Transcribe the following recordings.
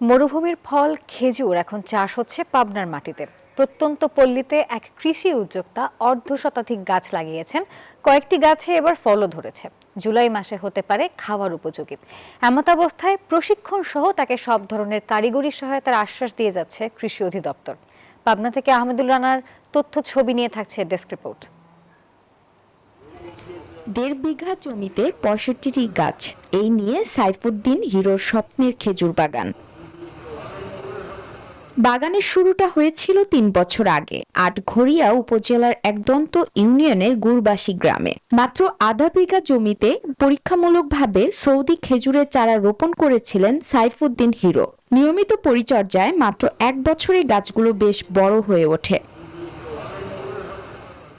মরুভূমির ফল খেজুর এখন চাষ হচ্ছে পাবনার মাটিতে। প্রত্যন্ত পল্লীতে এক কৃষি উদ্যোক্তা অর্ধশতাধিক গাছ লাগিয়েছেন। কয়েকটি গাছে এবার ফলও ধরেছে। জুলাই মাসে হতে পারে খাওয়ার উপযোগী। এমতাবস্থায় প্রশিক্ষণ সহ তাকে সব ধরনের কারিগরি সহায়তার আশ্বাস দিয়ে যাচ্ছে কৃষি অধিদপ্তর। পাবনা থেকে আহমেদুল রানার তথ্য ছবি নিয়ে থাকছে ডেস্ক রিপোর্ট। ১.৫ বিঘা জমিতে ৬৫টি গাছ, এই নিয়ে সাইফুদ্দিন হিরোর স্বপ্নের খেজুর বাগান। বাগানের শুরুটা হয়েছিল ৩ বছর আগে আটঘরিয়া উপজেলার একদন্ত ইউনিয়নের গুরবাসী গ্রামে। মাত্র আধা বিঘা জমিতে পরীক্ষামূলকভাবে সৌদি খেজুরের চারা রোপণ করেছিলেন সাইফুদ্দিন হিরো। নিয়মিত পরিচর্যায় মাত্র ১ বছরে গাছগুলো বেশ বড় হয়ে ওঠে।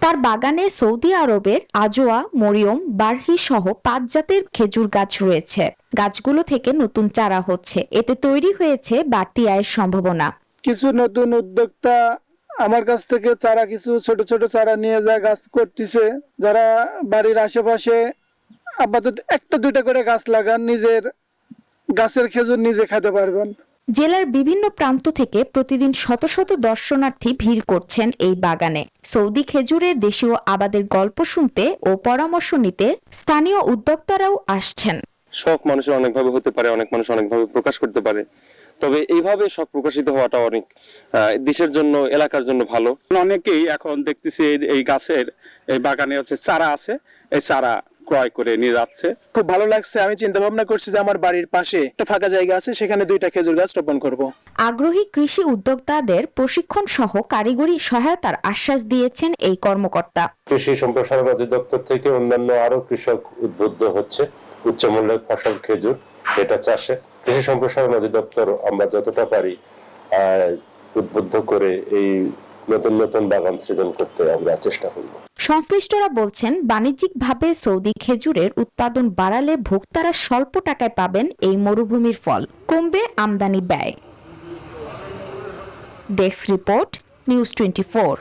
তার বাগানে সৌদি আরবের আজোয়া, মরিয়ম, বারহি সহ ৫ জাতের খেজুর গাছ রয়েছে। গাছগুলো থেকে নতুন চারা হচ্ছে, এতে তৈরি হয়েছে বাড়তি আয়ের সম্ভাবনা। কিছু নতুন উদ্যোক্তা আমার কাছ থেকে চারা, কিছু ছোট ছোট চারা নিয়ে যায় গাছ করতেছে। যারা বাড়ির আশেপাশে আপাতত একটা দুইটা করে গাছ লাগান, নিজের গাছের খেজুর নিজে খেতে পারবেন। জেলার বিভিন্ন প্রান্ত থেকে প্রতিদিন শত শত দর্শনার্থী ভিড় করছেন এই বাগানে। সৌদি খেজুরের দেশীয় আবাদের গল্প শুনতে ও পরামর্শ নিতে স্থানীয় উদ্যোক্তারাও আসছেন। শখ মানুষের অনেকভাবে হতে পারে, অনেক মানুষ অনেকভাবে প্রকাশ করতে পারে, তবে এইভাবে শখ প্রকাশিত হওয়াটা অনেক দেশের জন্য, এলাকার জন্য ভালো। অনেকেই এখন দেখতেছি এই গাছের এই বাগানে হচ্ছে চারা আছে, এই চারা ক্রয় করে নিয়ে যাচ্ছে। খুব ভালো লাগছে। আমি চিন্তা ভাবনা করছি যে আমার বাড়ির পাশে একটা ফাঁকা জায়গা আছে, সেখানে 2টা খেজুর গাছ রোপণ করব। আগ্রহী কৃষি উদ্যোক্তাদের প্রশিক্ষণ সহ কারিগরি সহায়তার আশ্বাস দিয়েছেন এই কর্মকর্তা। কৃষি সম্প্রসারণ অধিদপ্তর থেকে অন্যান্য আরো কৃষক উদ্বুদ্ধ হচ্ছে উচ্চমূল্যের ফসল খেজুর এটা চাষে। কৃষি সম্প্রসারণ অধিদপ্তর আমরা যতটা পারি উদ্বুদ্ধ করে এই নতুন নতুন বাগান সৃজন করতে আমরা চেষ্টা করব। সংশ্লিষ্টরা বলছেন, বাণিজ্যিকভাবে সৌদি খেজুরের উৎপাদন বাড়ালে ভোক্তারা স্বল্প টাকায় পাবেন এই মরুভূমির ফল, কমবে আমদানি ব্যয়। Desk report, news 24।